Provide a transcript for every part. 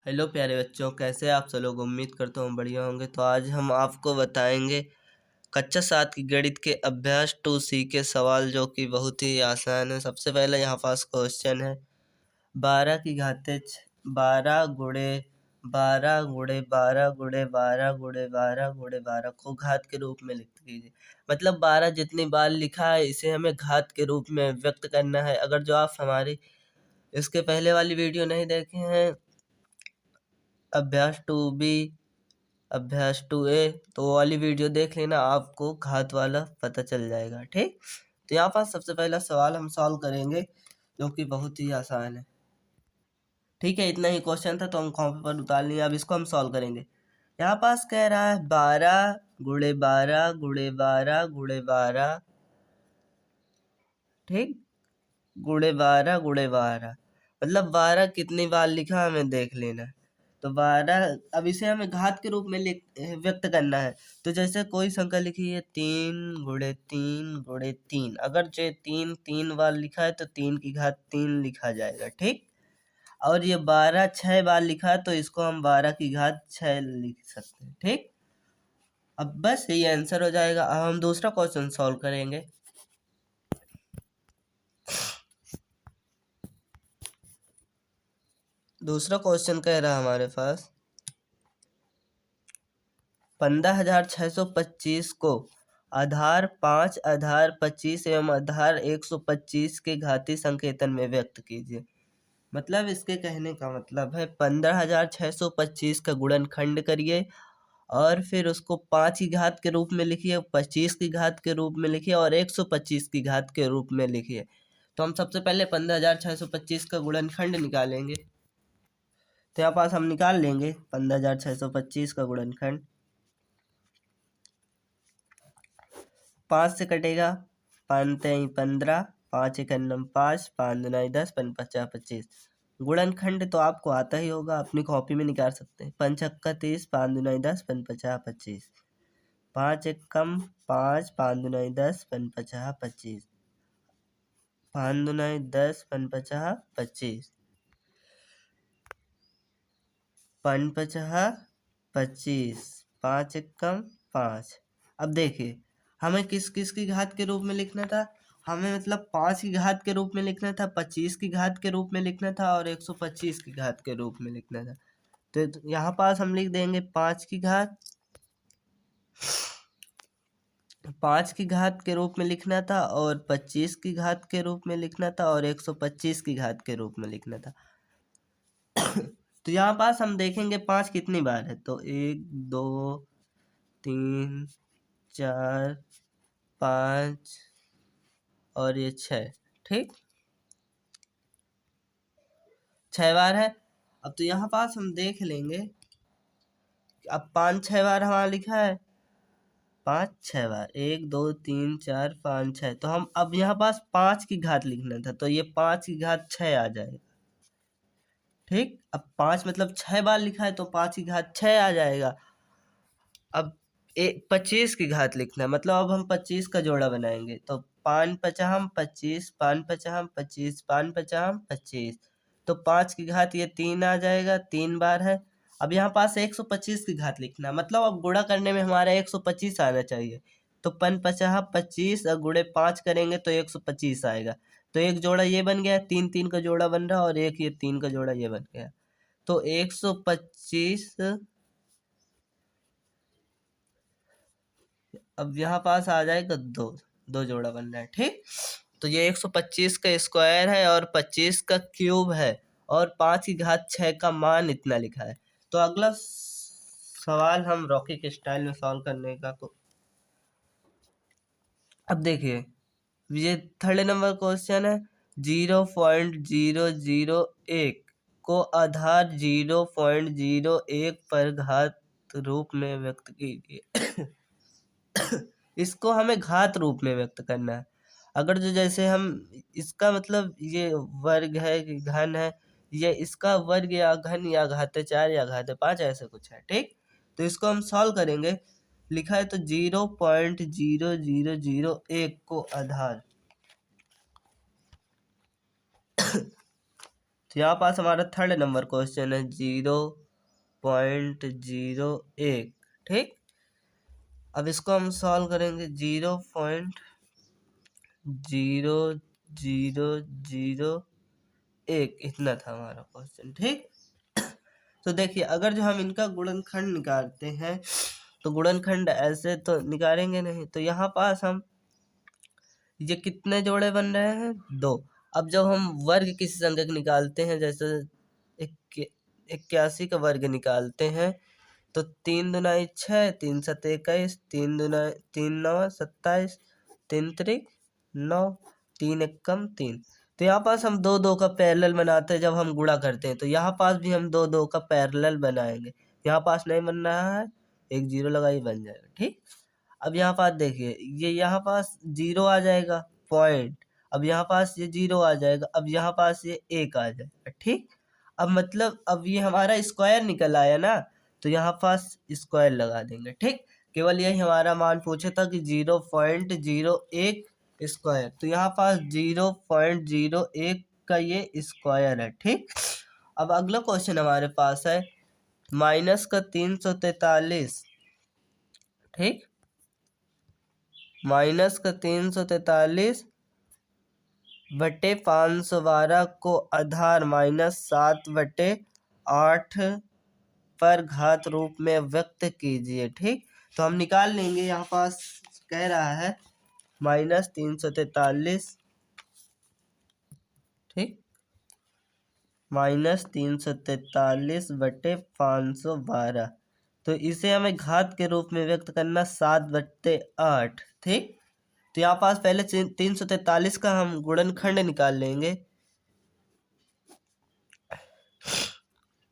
Hello प्यारे बच्चों, कैसे आप सब लोग। उम्मीद करता हूँ बढ़िया होंगे। तो आज हम आपको बताएंगे कक्षा 7 की गणित के अभ्यास 2C के सवाल, जो कि बहुत ही आसान है। सबसे पहले यहाँ पास क्वेश्चन है 12 की घाते 12 गुणे 12 गुणे 12 गुणे 12 गुणे 12 गुणे 12 को घात के रूप में लिख लीजिए। मतलब 12 जितनी बार लिखा है इसे हमें घात के रूप में व्यक्त करना है। अगर जो आप हमारी इसके पहले वाली वीडियो नहीं देखे हैं, अभ्यास 2B अभ्यास 2A, तो वो वाली वीडियो देख लेना, आपको घात वाला पता चल जाएगा। ठीक, तो यहाँ पर सबसे पहला सवाल हम सॉल्व करेंगे, जो कि बहुत ही आसान है। ठीक है, इतना ही क्वेश्चन था तो हम कॉपी पर उतार लिए। अब इसको हम सॉल्व करेंगे। यहाँ पास कह रहा है 12 गुणे 12 गुणे 12 गुणे 12, ठीक, गुणे 12 गुणे 12, मतलब 12 कितनी बार लिखा हमें देख लेना है। तो 12, अब इसे हमें घात के रूप में व्यक्त करना है। तो जैसे कोई संख्या लिखी है 3 गुणे 3 गुणे 3, अगर जो 3 3 बार लिखा है तो 3 की घात 3 लिखा जाएगा। ठीक, और ये 12 6 बार लिखा है तो इसको हम 12 की घात 6 लिख सकते हैं। ठीक, अब बस यही आंसर हो जाएगा। अब हम दूसरा क्वेश्चन सॉल्व करेंगे। दूसरा क्वेश्चन कह रहा है हमारे पास 15,625 को आधार 5, आधार 25 एवं आधार 125 के घातीय संकेतन में व्यक्त कीजिए। मतलब इसके कहने का मतलब है 15,625 का गुणनखंड करिए और फिर उसको 5 की घात के रूप में लिखिए, 25 की घात के रूप में लिखिए और 125 की घात के रूप में लिखिए। तो हम सबसे पहले 15,625 का गुणनखंड निकालेंगे। तो यहाँ पास हम निकाल लेंगे 15,625 का गुणनखंड। 5 से कटेगा, 5 3 15, 5 1 9 5, 5 9 10, 5 5 25। गुणनखंड तो आपको आता ही होगा, अपनी कॉपी में निकाल सकते हैं। 5 छक्का 30, 5 9 10, 5 5 25, 5 1 कम 5, 5 9 10, 5 5 25, 5 9 10, 5 5 25, 5 5 25, 5 1 कम 5। अब देखिए हमें किस किस की घात के रूप में लिखना था। हमें मतलब 5 की घात के रूप में लिखना था, 25 की घात के रूप में लिखना था और 125 की घात के रूप में लिखना था। तो यहाँ पास हम लिख देंगे 5 की घात, 5 की घात के रूप में लिखना था और 25 की घात के रूप में लिखना था और 125 की घात के रूप में लिखना था। तो यहाँ पास हम देखेंगे 5 कितनी बार है। तो 1 2 3 4 5 और ये 6, ठीक, 6 बार है। अब तो यहाँ पास हम देख लेंगे, अब 5 6 बार हमारा लिखा है, 5 6 बार, 1 2 3 4 5 6। तो हम अब यहाँ पास 5 की घात लिखना था, तो ये 5 की घात 6 आ जाएगा। ठीक, अब 5 मतलब 6 बार लिखा है तो 5 की घात 6 आ जाएगा। अब 25 की घात लिखना है, मतलब अब हम 25 का जोड़ा बनाएंगे। तो 5 पचाम 25, 5 पचाम 25, 5 पचाम 25, तो 5 की घात ये 3 आ जाएगा, 3 बार है। अब यहाँ पास 125 की घात लिखना, मतलब अब गुणा करने में हमारा 125 आना चाहिए। तो 5 पचाह 25 और गुणे 5 करेंगे तो 125 आएगा। तो एक जोड़ा ये बन गया, 3 3 का जोड़ा बन रहा और एक ये 3 का जोड़ा ये बन गया। तो 125, अब यहाँ पास आ जाएगा 2, 2 जोड़ा बन रहा है। ठीक, तो ये 125 का स्क्वायर है और 25 का क्यूब है और 5 की घात 6 का मान इतना लिखा है। तो अगला सवाल हम रॉकी स्टाइल में सॉल्व करने का अब देखिए ये 3rd नंबर क्वेश्चन है। 0.001 को आधार 0.01 पर घात रूप में व्यक्त कीजिए। इसको हमें घात रूप में व्यक्त करना है। अगर जो जैसे हम इसका मतलब ये वर्ग है कि घन है, ये इसका वर्ग या घन या घाते 4 या घाते 5 ऐसे कुछ है। ठीक, तो इसको हम सॉल्व करेंगे। लिखा है तो 0.0001 को आधार तो यहाँ पास हमारा थर्ड नंबर क्वेश्चन है 0.01। ठीक, अब इसको हम सॉल्व करेंगे। 0.0001 इतना था हमारा क्वेश्चन। ठीक, तो देखिए अगर जो हम इनका गुणनखंड निकालते हैं तो गुणनखंड ऐसे तो निकालेंगे नहीं, तो यहाँ पास हम ये कितने जोड़े बन रहे हैं? 2। अब जब हम वर्ग किसी संख्या का निकालते हैं, जैसे 81 का वर्ग निकालते हैं, तो 3 दूना 6, 3 सत 21, 3 दूना 3 9 27, 3 त्रिक 9, 3 एकम 3। तो यहाँ पास हम 2 2 का पैरेलल बनाते हैं जब हम गुणा करते हैं, तो यहाँ पास भी हम 2 2 का पैरेलल बनाएंगे। यहाँ पास नहीं बन रहा है, एक 0 लगाइए, बन जाएगा। ठीक, अब यहाँ पास देखिए ये यहाँ पास 0 आ जाएगा पॉइंट, अब यहाँ पास ये 0 आ जाएगा, अब यहाँ पास ये 1 आ जाएगा। ठीक, अब मतलब अब ये हमारा स्क्वायर निकल आया ना, तो यहाँ पास स्क्वायर लगा देंगे। ठीक, केवल यही हमारा मान पूछे था कि 0.01 स्क्वायर, तो यहाँ पास 0.01 का ये स्क्वायर है। ठीक, अब अगला क्वेश्चन हमारे पास है माइनस का 343। ठीक, माइनस का 343 बटे 512 को आधार -7/8 पर घात रूप में व्यक्त कीजिए। ठीक, तो हम निकाल लेंगे। यहाँ पास कह रहा है -343, ठीक, -343 बटे 512, तो इसे हमें घात के रूप में व्यक्त करना 7/8। ठीक, तो यहाँ पास पहले 343 का हम गुणनखंड निकाल लेंगे।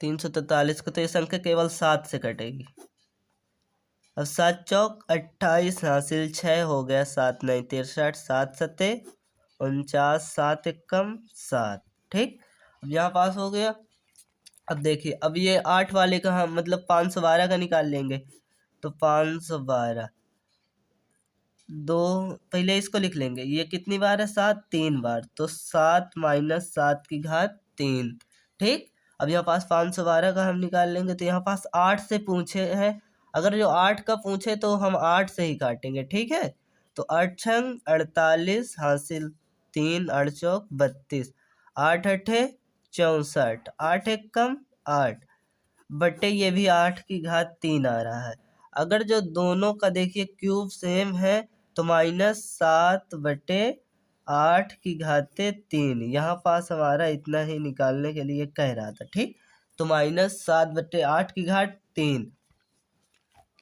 343 को तो ये संख्या केवल 7 से कटेगी। अब 7 चौक 28 हासिल 6 हो गया, 7 9 63, 7 सते 49, 7 एकम 7। ठीक, अब यहाँ पास हो गया। अब देखिए अब ये 8 वाले का हम मतलब 512 का निकाल लेंगे, तो 512 दो, पहले इसको लिख लेंगे, ये कितनी बार है? 7 3 बार, तो 7 - 7 की घात 3। ठीक, अब यहाँ पास 512 का हम निकाल लेंगे, तो यहाँ पास 8 से पूछे हैं, अगर जो 8 का पूछे तो हम 8 से ही काटेंगे। ठीक है, तो 8 छंग 48 हासिल 3 8 चौक 32, 8 अठे 64, 8 एक कम 8 बटे ये भी 8 की घात 3 आ रहा है। अगर जो दोनों का देखिए क्यूब सेम है तो -7/8 की घाते 3, यहाँ पास हमारा इतना ही निकालने के लिए कह रहा था। ठीक, तो -7/8 की घात 3,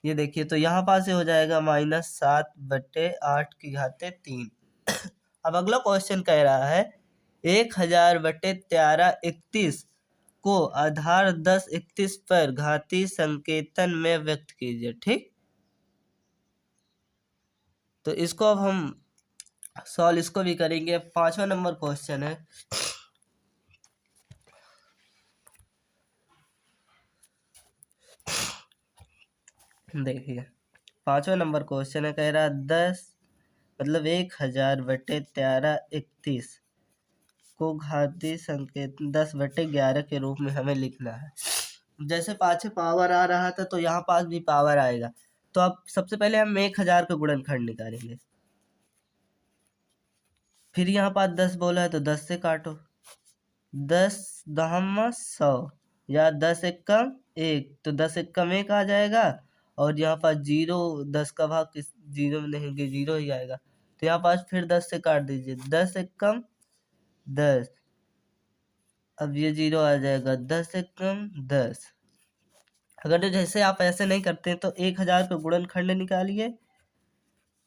ये देखिए, तो यहाँ पास से हो जाएगा -7/8 की घाते 3। अब अगला क्वेश्चन कह रहा है 1000/1331 को आधार 10 31 पर घातीय संकेतन में व्यक्त कीजिए। ठीक, तो इसको अब हम सॉल्व इसको भी करेंगे। 5वां नंबर क्वेश्चन है, देखिए 5वां नंबर क्वेश्चन है, कह रहा 10 मतलब 1000/1331 को घातीय संकेत 10/11 के रूप में हमें लिखना है। जैसे पाछे पावर आ रहा था तो यहाँ पास भी पावर आएगा, तो अब सबसे पहले हम 1000 का गुणनखंड निकालेंगे। फिर यहाँ पास 10 बोला है तो 10 से काटो, 10 दहम 100 या 10 एकम 1, तो 10 एकम 1 आ जाएगा, और यहाँ पास 0, 10 का भाग किस 0 में नहीं, 0 ही आएगा, तो यहाँ पास फिर 10 से काट दीजिए, 10 एकम 10, अब ये 0 आ जाएगा, 10 एकम 10। अगर तो जैसे आप ऐसे नहीं करते तो 1000 का गुणनखंड निकालिए,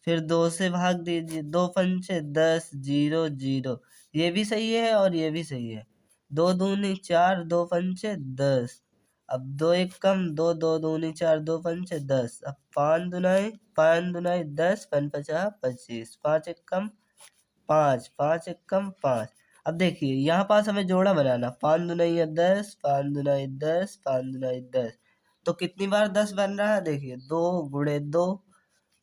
फिर 2 से भाग दीजिए, 2 पंचे 10, 0 0, ये भी सही है और ये भी सही है, 2 दूनी 4, 2 पंचे 10, अब 2 एक कम 2, 2 दूनी 4, 2 पंचे 10, अब 5 दुनाई 10, 5 50 25, 5 एक कम 5, 5 एक कम 5। अब देखिए यहाँ पास हमें जोड़ा बनाना, 5 दुनाई 10, 5 दुनाई 10, 5 दुनाई 10, तो कितनी बार 10 बन रहा है? देखिए 2 गुणे 2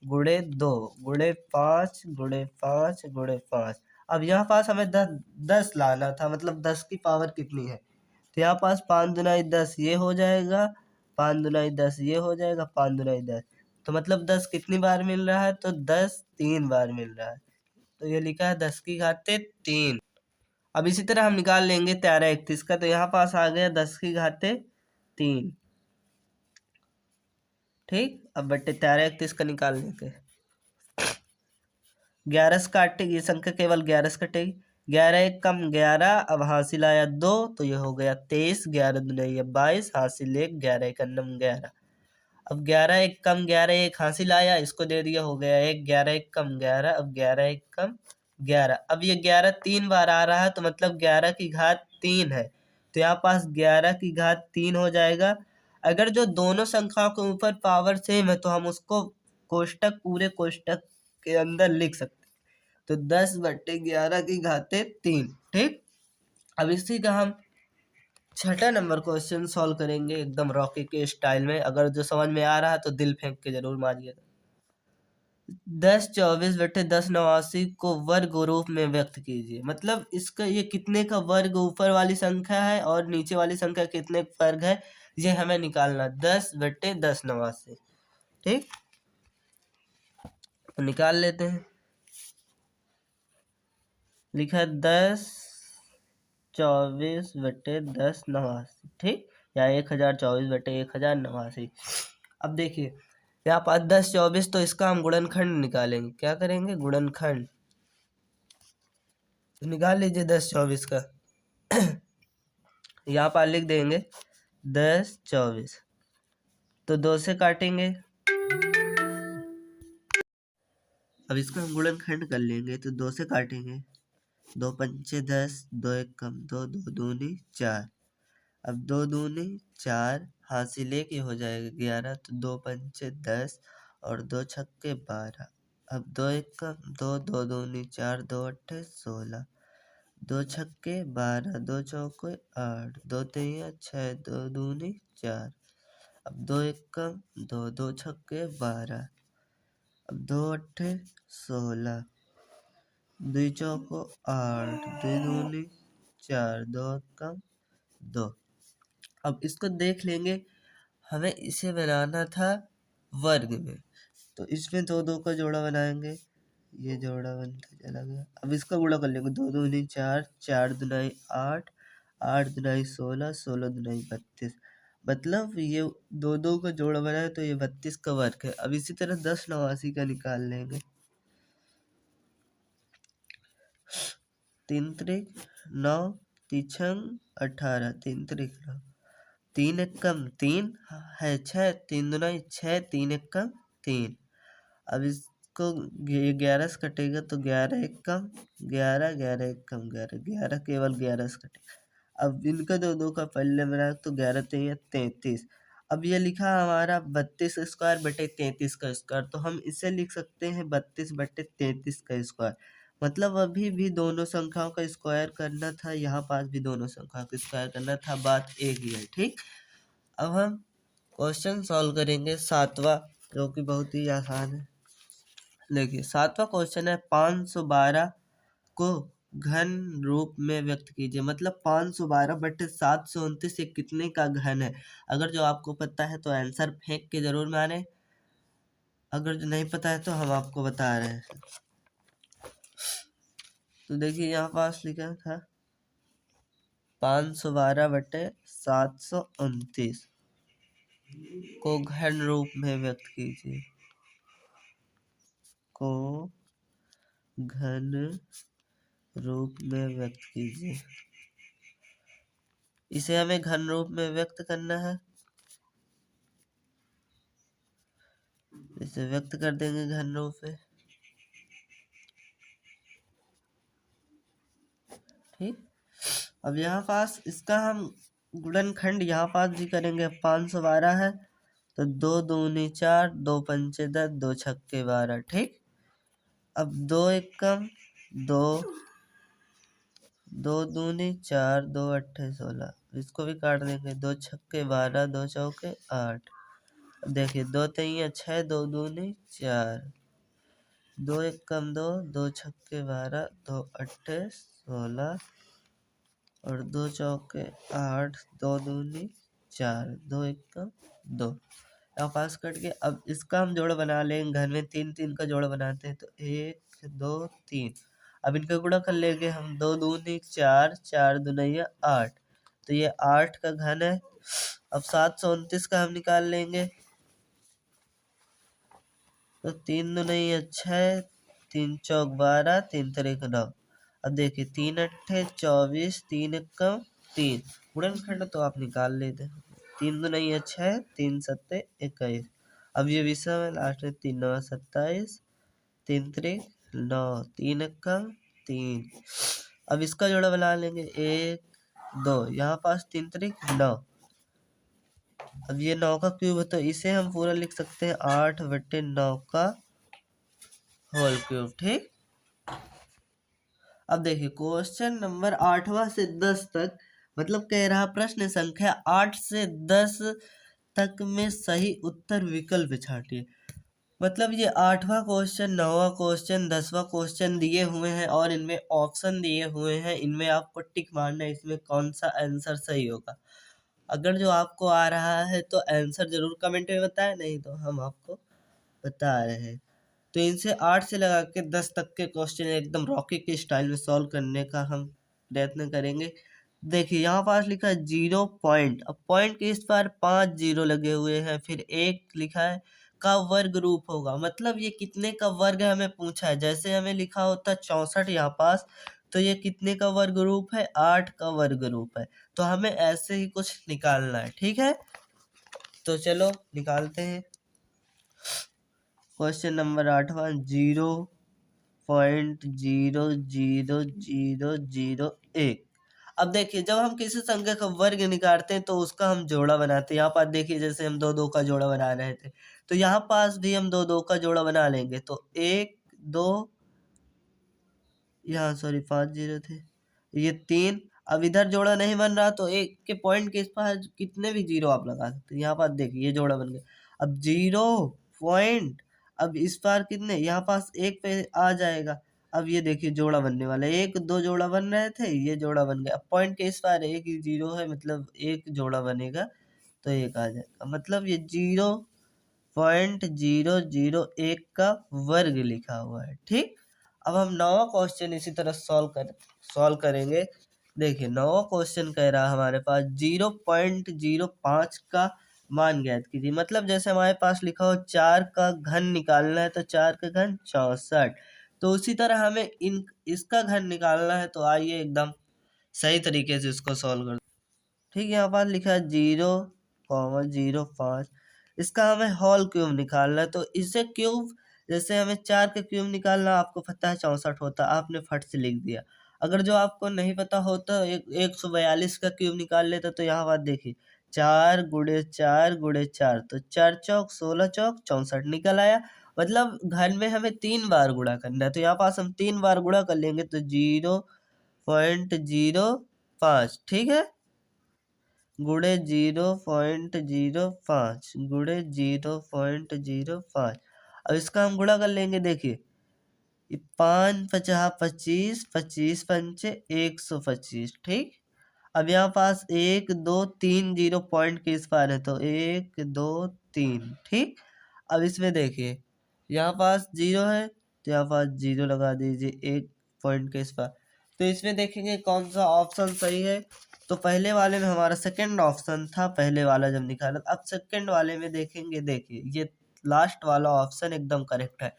गुणे 2 गुणे 5 गुणे 5 गुणे 5, अब यहाँ पास हमें 10 लाना था, मतलब 10 की पावर कितनी है, तो यहाँ पास 5 दुनाई 10 ये हो जाएगा, 5 दुनाई 10 ये हो जाएगा, 5 दुनाई 10, तो मतलब 10 कितनी बार मिल रहा है, तो 10 3 बार मिल रहा है, तो ये लिखा है 10 की घाते 3। अब इसी तरह हम निकाल लेंगे 13 31 का, तो यहाँ पास आ गया 10 की घाते 3। ठीक, अब बट्टे 13 31 का निकाल लेंगे। 11 से काटेगी ये संख्या, केवल 11 से कटेगी, 11 एक कम 11, अब हासिल आया 2, तो ये हो गया 23, 11 दुनिया 22, हासिल 1, 11 एक अन्नम 11। अब 11 एक कम 11 एक हासिल आया, इसको दे दिया, हो गया 1, 11 एक कम 11, अब 11 एक कम 11। अब ये 11 3 बार आ रहा है, तो मतलब 11 की घात 3 है, तो यहाँ पास 11 की घात 3 हो जाएगा। अगर जो दोनों संख्याओं के ऊपर पावर सेम है, तो हम उसको कोष्टक, पूरे कोष्टक के अंदर लिख सकते, तो 10/11 की घाते 3। ठीक, अब इसी का हम छठा नंबर क्वेश्चन सॉल्व करेंगे एकदम रॉकी के स्टाइल में। अगर जो समझ में आ रहा है तो दिल फेंक के जरूर मारिएगा। 10/24/1089 को वर्ग रूप में व्यक्त कीजिए, मतलब इसका ये कितने का वर्ग ऊपर वाली संख्या है और नीचे वाली संख्या कितने का वर्ग है, ये हमें निकालना। 10/1089, ठीक, तो निकाल लेते हैं। लिखा 10/24/1089, ठीक, या 1024/1089। अब देखिए यहाँ पास 10/24, तो इसका हम गुणनखंड निकालेंगे। क्या करेंगे, गुणनखंड, तो निकाल लीजिए 10/24 का। यहाँ पर लिख देंगे 10/24, तो 2 से काटेंगे, अब इसका हम गुणनखंड कर लेंगे, तो 2 से काटेंगे, 2 पंचे 10, 2 एक कम 2, 2 दूनी 4, अब 2 दूनी 4, हासिल एक ही हो जाएगा 11, तो 2 पंचे 10 और 2 छक्के 12, अब 2 एक कम 2, 2 दूनी 4, 2 अट्ठे 16, 2 छक्के 12, 2 चौके 8, 2 तिया 6, 2 दूनी 4, अब 2 एक कम 2, 2 छक्के 12, अब 2 अट्ठे 16, 2 चौको 8, 2 दूनी 4, 2 कम 2। अब इसको देख लेंगे, हमें इसे बनाना था वर्ग में, तो इसमें 2 2 का जोड़ा बनाएंगे, ये जोड़ा बनता चला गया। अब इसका गुणा कर लेंगे, 2 दूनी 4, 4 दुनाई 8, 8 दुनाई 16, 16 दुनाई 32, मतलब ये 2 2 का जोड़ा बना है, तो ये 32 का वर्ग है। अब इसी तरह 10/89 का निकाल लेंगे। 3 त्रिक 9, 3 18, 3 त्रिक 9, 3 एक कम 3 है 6, 3 दुनाई 6, 3 एक कम 3। अब इसको 11 से कटेगा, तो 11 एक कम 11, 11 एक कम 11, 11 केवल 11 से कटेगा। अब इनका 2 2 का पल्ले में, तो 11 3 33। अब ये लिखा हमारा 32 स्क्वायर बटे 33 का स्क्वायर, तो हम इसे लिख सकते हैं 32 बटे 33 का स्क्वायर, मतलब अभी भी दोनों संख्याओं का स्क्वायर करना था, यहाँ पास भी दोनों संख्याओं का स्क्वायर करना था, बात एक ही है। ठीक, अब हम क्वेश्चन सॉल्व करेंगे 7वां, जो कि बहुत ही आसान है। देखिए 7वां क्वेश्चन है, 512 को घन रूप में व्यक्त कीजिए, मतलब 512/729 ये कितने का घन है। अगर जो आपको पता है तो आंसर फेंक के जरूर मारे, अगर जो नहीं पता है तो हम आपको बता रहे हैं। तो देखिए यहाँ पास लिखा था 512/729 को घन रूप में व्यक्त कीजिए, को घन रूप में व्यक्त कीजिए। इसे हमें घन रूप में व्यक्त करना है, इसे व्यक्त कर देंगे घन रूप में। ठीक, अब यहाँ पास इसका हम गुणनखंड यहाँ पास भी करेंगे। 512 है, तो 2 दूनी 4, 2 पंचे 10, 2 छक्के 12। ठीक, अब 2 एक कम 2, 2 दूनी 4, 2 अट्ठे 16, इसको भी काट देंगे, 2 छक्के 12, 2 चौके 8। देखिए 2 तिया 6, 2 दूनी 4, दो एक कम दो, दो छक्के 12, दो अट्ठे 16 और दो चौके 8, दो दूनी 4, दो एक कम 2। यहाँ पास कट के अब इसका हम जोड़ बना लेंगे। घर में 3 3 का जोड़ बनाते हैं तो 1 2 3। अब इनका गुणा कर लेंगे हम, दो दूनी 4, 4 दुनैया 8, तो ये 8 का घन है। अब 729 का हम निकाल लेंगे, तो 3 दुनैया 6, 3 चौक 12, 3 तिरिक 9। अब देखिए 3 अट्ठे 24, 3 एकम 3, गुणनखंड तो आप निकाल लेते हैं। 3 दुनैया 6, 3 सत्ते 21। अब ये विषम है, लास्ट में 3 9 27, 3 तिरिक 9, 3 एकम 3। अब इसका जोड़ा बना लेंगे, 1 2, यहाँ पास 3 तिरिक 9। अब ये 9 का क्यूब है तो इसे हम पूरा लिख सकते हैं 8/9 का होल क्यूब। ठीक। अब देखिए क्वेश्चन नंबर 8वां से 10 तक, मतलब कह रहा प्रश्न संख्या 8 से 10 तक में सही उत्तर विकल्प छांटिए। मतलब ये 8वां क्वेश्चन, 9वां क्वेश्चन, 10वां क्वेश्चन दिए हुए हैं और इनमें ऑप्शन दिए हुए हैं। इनमें आपको टिक मारना है, इसमें कौन सा आंसर सही होगा। अगर जो आपको आ रहा है तो आंसर जरूर कमेंट में बताएं, नहीं तो हम आपको बता रहे हैं। तो इनसे 8 से लगा के 10 तक के क्वेश्चन एकदम रॉकी के स्टाइल में सॉल्व करने का हम प्रयत्न करेंगे। देखिए यहाँ पास लिखा है 0 पॉइंट, अब पॉइंट के इस पार 5 जीरो लगे हुए हैं, फिर 1 लिखा है का वर्ग रूप होगा। मतलब ये कितने का वर्ग है हमें पूछा है। जैसे हमें लिखा होता 64 यहाँ पास, तो ये कितने का वर्ग रूप है, 8 का वर्ग रूप है। तो हमें ऐसे ही कुछ निकालना है। ठीक है, तो चलो निकालते हैं। क्वेश्चन नंबर 8वां, 0.00001। अब देखिए जब हम किसी संख्या का वर्ग निकालते हैं तो उसका हम जोड़ा बनाते हैं। यहाँ पर देखिए जैसे हम 2 2 का जोड़ा बना रहे थे, तो यहाँ पास भी हम 2 2 का जोड़ा बना लेंगे। तो 1 2, यहाँ सॉरी 5 जीरो थे, ये 3। अब इधर जोड़ा नहीं बन रहा तो एक के पॉइंट के इस पास कितने भी जीरो आप लगा सकते हैं। यहाँ पर देखिए ये जोड़ा बन गया। अब 0 पॉइंट, अब इस पार कितने, यहाँ पास 1 पे आ जाएगा। अब ये देखिए जोड़ा बनने वाला है, 1 2 जोड़ा बन रहे थे, ये जोड़ा बन गया। अब पॉइंट के इस पार एक ही जीरो है, मतलब एक जोड़ा बनेगा तो एक आ जाएगा। मतलब ये 0.001 का वर्ग लिखा हुआ है। ठीक। अब हम 9वां क्वेश्चन इसी तरह सॉल्व करेंगे। देखिए 9वां क्वेश्चन कह रहा है हमारे पास 0.05 का मान ज्ञात कीजिए। मतलब जैसे हमारे पास लिखा हो 4 का घन निकालना है, तो 4 का घन 64, तो उसी तरह हमें इसका घन निकालना है। तो आइए एकदम सही तरीके से इसको सॉल्व कर। ठीक, यहाँ पर लिखा है 0,05, इसका हमें होल क्यूब निकालना है। तो इसे क्यूब, जैसे हमें 4 का क्यूब निकालना, आपको पता है 64 होता, आपने फट से लिख दिया। अगर जो आपको नहीं पता होता 142 का क्यूब निकाल लेता, तो यहाँ बात देखिए 4 गुणे 4 गुणे 4, तो 4 चौक 16 चौक 64 निकल आया। मतलब घर में हमें 3 बार गुणा करना है, तो यहाँ पास हम 3 बार गुणा कर लेंगे, तो 0.05, ठीक है, गुणे 0.05 गुणे 0.05। अब इसका हम गुणा कर लेंगे। देखिए 5 पचास 25, 25 पंचे 125। ठीक। अब यहाँ पास 1 2 3 जीरो पॉइंट के इस पार है, तो 1 2 3। ठीक। अब इसमें देखिए यहाँ पास जीरो है, तो यहाँ पास जीरो लगा दीजिए 1 पॉइंट के इस पार। तो इसमें देखेंगे कौन सा ऑप्शन सही है। तो पहले वाले में हमारा सेकंड ऑप्शन था, पहले वाला जब निकाला। अब सेकंड वाले में देखेंगे, देखिए ये लास्ट वाला ऑप्शन एकदम करेक्ट है।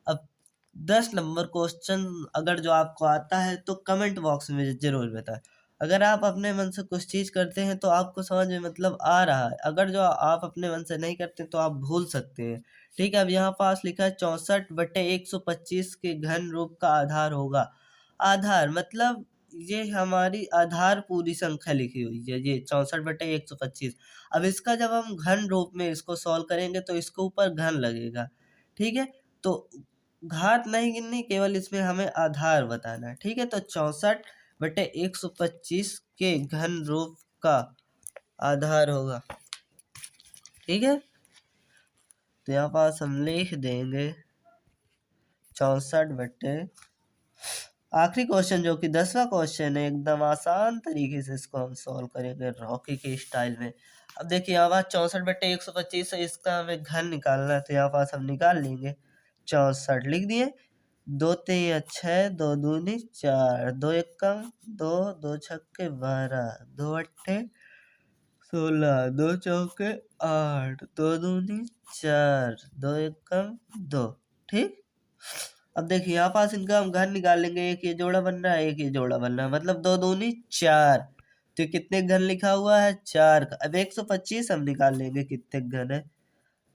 अब 10 नंबर क्वेश्चन अगर जो आपको आता है तो कमेंट बॉक्स में जरूर बताएं। अगर आप अपने मन से कुछ चीज़ करते हैं तो आपको समझ में मतलब आ रहा है, अगर जो आप अपने मन से नहीं करते तो आप भूल सकते हैं। ठीक है। अब यहाँ पास लिखा है 64/125 के घन रूप का आधार होगा। आधार मतलब ये हमारी आधार पूरी संख्या लिखी हुई है, ये 64/125। अब इसका जब हम घन रूप में इसको सॉल्व करेंगे तो इसके ऊपर घन लगेगा। ठीक है। तो घात नहीं गिननी, केवल इसमें हमें आधार बताना है। ठीक है। तो 64/125 के घन रूप का आधार होगा। ठीक है। तो यहाँ पास हम लिख देंगे 64/, आखिरी क्वेश्चन जो कि 10वां क्वेश्चन है, एकदम आसान तरीके से इसको हम सॉल्व करेंगे रॉकी के स्टाइल में। अब देखिए यहाँ पास 64/125 है, इसका हमें घन निकालना है, तो यहाँ पास हम निकाल लेंगे। 64 लिख दिए, 2 3 6, 2 दूनी 4, 2 एकम 2, 2 छक्के 12, 2 अट्ठे 16, 2 चौके 8, 2 दूनी 4, 2 एकम 2। ठीक, अब देखिए यहाँ पास इनका हम घन निकाल लेंगे। एक ये जोड़ा बन रहा है, एक ये जोड़ा बन रहा है, मतलब 2 दूनी 4। तो ये कितने घन लिखा हुआ है? 4 का। अब 125 हम निकाल लेंगे कितने घन है।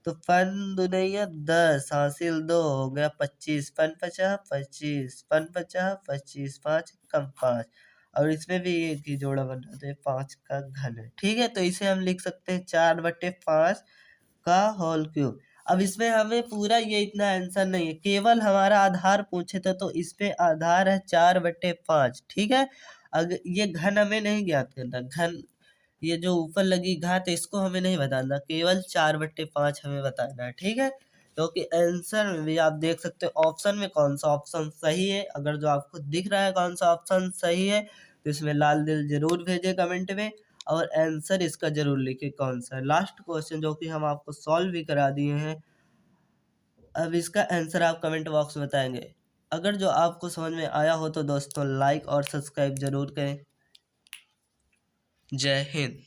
तो पन दुनिया 10 हासिल 2 हो गया 25, पन 50 25, पन 50 25, 5 कम 5, और इसमें भी एक ही जोड़ा बन रहा है, तो ये 5 का घन है। ठीक है, तो इसे हम लिख सकते हैं 4/5 का होल क्यूब। अब इसमें हमें पूरा ये इतना आंसर नहीं है, केवल हमारा आधार पूछे थे, तो इस पे आधार है 4/5। ठीक है, अगर ये घन हमें नहीं ज्ञात करना, घन ये जो ऊपर लगी घात है इसको हमें नहीं बताना, केवल 4/5 हमें बताना है। ठीक है, क्योंकि आंसर में भी आप देख सकते हो ऑप्शन में कौन सा ऑप्शन सही है। अगर जो आपको दिख रहा है कौन सा ऑप्शन सही है, तो इसमें लाल दिल जरूर भेजे कमेंट में, और आंसर इसका जरूर लिखे कौन सा है। लास्ट क्वेश्चन जो कि हम आपको सॉल्व भी करा दिए हैं, अब इसका आंसर आप कमेंट बॉक्स में बताएंगे। अगर जो आपको समझ में आया हो तो दोस्तों लाइक और सब्सक्राइब जरूर करें। जय हिंद।